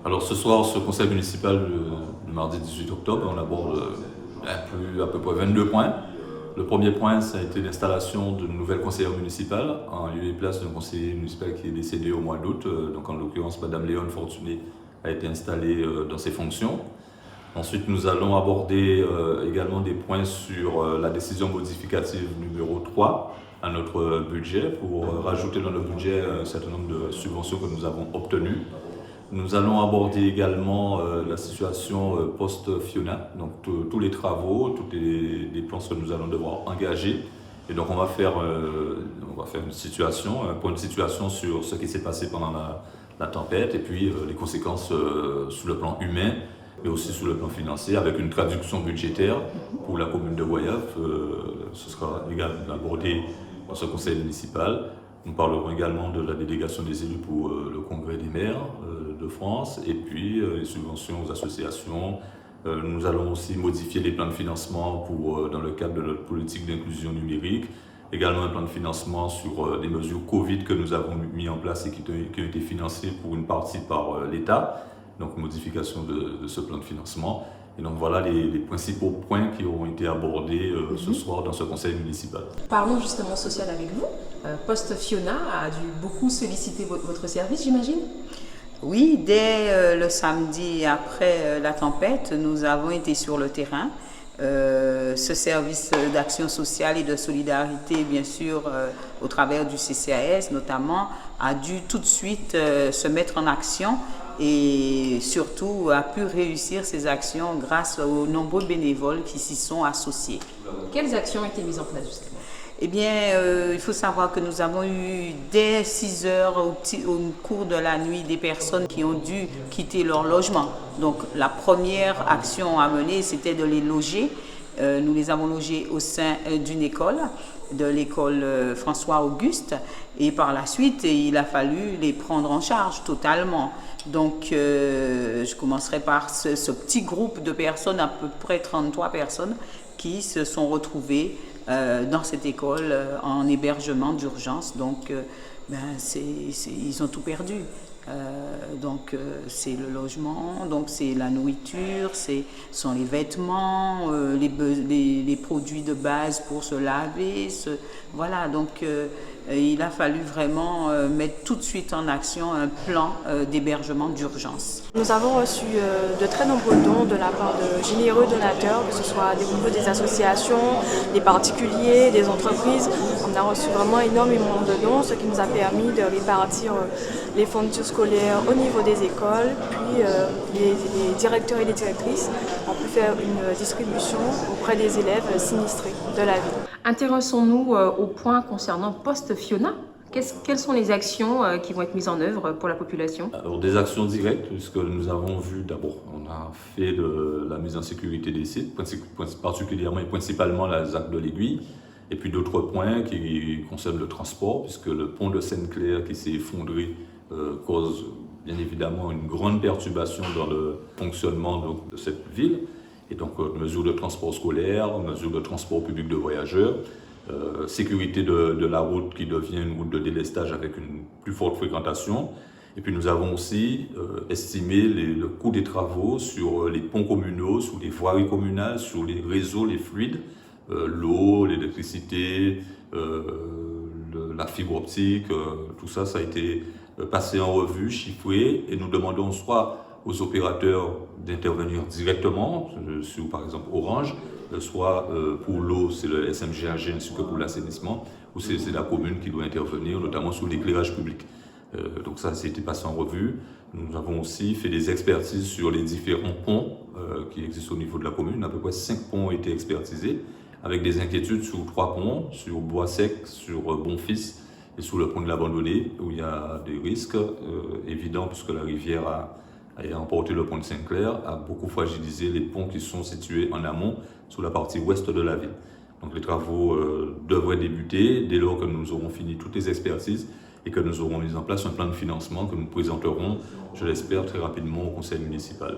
Alors ce soir, ce conseil municipal, le mardi 18 octobre, on aborde à peu près 22 points. Le premier point, ça a été l'installation d'une nouvelle conseillère municipale en lieu et place d'un conseiller municipal qui est décédé au mois d'août. Donc en l'occurrence, Madame Léone Fortuné a été installée dans ses fonctions. Ensuite, nous allons aborder également des points sur la décision modificative numéro 3 à notre budget pour rajouter dans le budget un certain nombre de subventions que nous avons obtenues. Nous allons aborder également la situation post-Fiona, donc tous les travaux, tous les dépenses que nous allons devoir engager. Et donc on va faire une situation, un point de situation sur ce qui s'est passé pendant la tempête et puis les conséquences sur le plan humain mais aussi sur le plan financier avec une traduction budgétaire pour la commune de Goyave. Ce sera également abordé dans ce conseil municipal. Nous parlerons également de la délégation des élus pour le congrès des maires de France et puis les subventions aux associations. Nous allons aussi modifier les plans de financement dans le cadre de notre politique d'inclusion numérique. Également un plan de financement sur des mesures Covid que nous avons mis en place et qui ont été financées pour une partie par l'État. Donc modification de ce plan de financement. Et donc voilà les principaux points qui auront été abordés ce soir dans ce conseil municipal. Parlons justement social avec vous. Post-Fiona a dû beaucoup solliciter votre service, j'imagine? Oui, dès le samedi après la tempête, nous avons été sur le terrain. Ce service d'action sociale et de solidarité, bien sûr, au travers du CCAS notamment, a dû tout de suite se mettre en action et surtout a pu réussir ces actions grâce aux nombreux bénévoles qui s'y sont associés. Quelles actions ont été mises en place justement? Eh bien, il faut savoir que nous avons eu dès 6 heures au cours de la nuit des personnes qui ont dû quitter leur logement. Donc la première action à mener, c'était de les loger. Nous les avons logés au sein d'une école, de l'école François-Auguste. Et par la suite, il a fallu les prendre en charge totalement. Donc, je commencerai par ce petit groupe de personnes, à peu près 33 personnes, qui se sont retrouvées dans cette école en hébergement d'urgence. Donc, ils ont tout perdu. C'est le logement, donc c'est la nourriture, sont les vêtements, les produits de base pour se laver. Voilà, donc il a fallu vraiment mettre tout de suite en action un plan d'hébergement d'urgence. Nous avons reçu de très nombreux dons de la part de généreux donateurs, que ce soit au niveau des associations, des particuliers, des entreprises. On a reçu vraiment énormément de dons, ce qui nous a permis de répartir les fournitures scolaires au niveau des écoles, puis les directeurs et les directrices ont pu faire une distribution auprès des élèves sinistrés de la ville. Intéressons-nous au point concernant post-Fiona. Quelles sont les actions qui vont être mises en œuvre pour la population? Alors des actions directes, puisque nous avons vu d'abord, on a fait de la mise en sécurité des sites, particulièrement et principalement la ZAC de l'Aiguille, et puis d'autres points qui concernent le transport, puisque le pont de Sainte-Claire qui s'est effondré cause bien évidemment une grande perturbation dans le fonctionnement de cette ville. Et donc mesures de transport scolaire, mesures de transport public de voyageurs, sécurité de la route qui devient une route de délestage avec une plus forte fréquentation. Et puis nous avons aussi estimé le coût des travaux sur les ponts communaux, sur les voiries communales, sur les réseaux, les fluides, l'eau, l'électricité, la fibre optique, tout ça, ça a été passé en revue, chiffré, et nous demandons soit aux opérateurs d'intervenir directement, sur par exemple Orange, soit pour l'eau, c'est le SMGAG ainsi que pour l'assainissement, ou c'est la commune qui doit intervenir, notamment sur l'éclairage public. Donc ça a été passé en revue. Nous avons aussi fait des expertises sur les différents ponts qui existent au niveau de la commune. À peu près 5 ponts ont été expertisés, avec des inquiétudes sur 3 ponts, sur Bois-Sec, sur Bonfils et sur le pont de l'Abandonné, où il y a des risques évidents puisque la rivière a emporté le pont de Sainte-Claire, a beaucoup fragilisé les ponts qui sont situés en amont sur la partie ouest de la ville. Donc les travaux devraient débuter dès lors que nous aurons fini toutes les expertises et que nous aurons mis en place un plan de financement que nous présenterons, je l'espère, très rapidement au conseil municipal.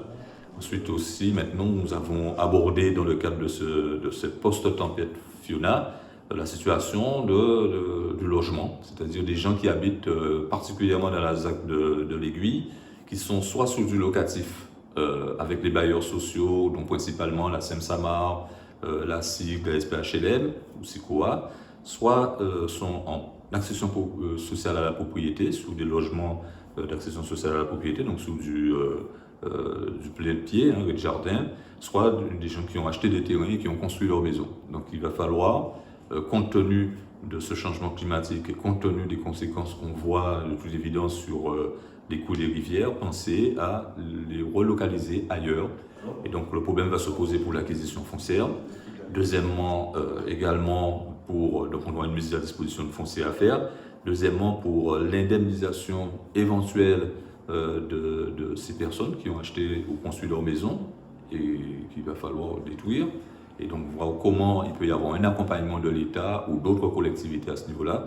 Ensuite aussi, maintenant, nous avons abordé dans le cadre de cette post-tempête Fiona, la situation du logement, c'est-à-dire des gens qui habitent particulièrement dans la ZAC de l'Aiguille, qui sont soit sous du locatif avec les bailleurs sociaux, dont principalement la SEM-SAMAR, la SIG, la SPHLM ou SICOA, soit sont en accession sociale à la propriété, sous des logements d'accession sociale à la propriété, donc sous du plain-pied, rez-de-jardin, soit des gens qui ont acheté des terrains et qui ont construit leur maison. Donc il va falloir, compte tenu de ce changement climatique et compte tenu des conséquences qu'on voit de toute évidence sur les coûts des rivières, penser à les relocaliser ailleurs. Et donc le problème va se poser pour l'acquisition foncière. Deuxièmement, également, donc on aura une mise à disposition de foncier à faire. Deuxièmement, pour l'indemnisation éventuelle de ces personnes qui ont acheté ou construit leur maison et qu'il va falloir détruire. Et donc voir comment il peut y avoir un accompagnement de l'État ou d'autres collectivités à ce niveau-là.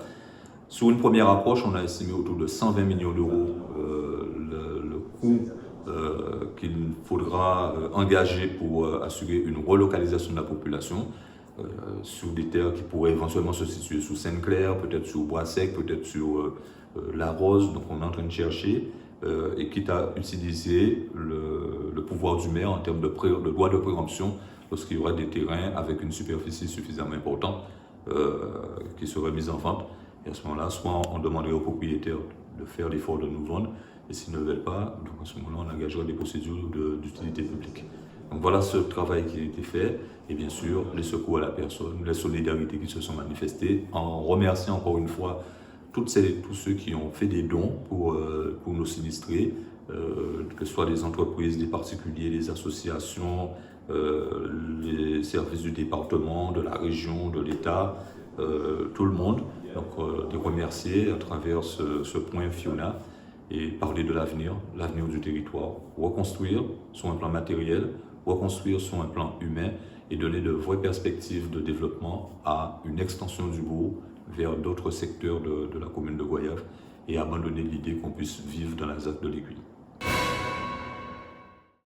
Sur une première approche, on a estimé autour de 120 millions d'euros le coût qu'il faudra engager pour assurer une relocalisation de la population sur des terres qui pourraient éventuellement se situer sous Sainte-Claire, peut-être sur Bois-Sec, peut-être sur La Rose. Donc on est en train de chercher et quitte à utiliser le pouvoir du maire en termes de loi de préemption lorsqu'il y aura des terrains avec une superficie suffisamment importante qui seraient mis en vente. Et à ce moment-là, soit on demanderait aux propriétaires de faire l'effort de nous vendre, et s'ils ne veulent pas, donc à ce moment-là, on engagerait des procédures d'utilité publique. Donc voilà ce travail qui a été fait, et bien sûr, les secours à la personne, les solidarités qui se sont manifestées, en remerciant encore une fois tous ceux qui ont fait des dons pour nos sinistrés, que ce soit des entreprises, des particuliers, des associations, les services du département, de la région, de l'État, tout le monde. Donc de remercier à travers ce point Fiona et parler de l'avenir du territoire, reconstruire sur un plan matériel, reconstruire sur un plan humain et donner de vraies perspectives de développement à une extension du bourg vers d'autres secteurs de la commune de Goyave et abandonner l'idée qu'on puisse vivre dans la ZAC de l'Aiguille.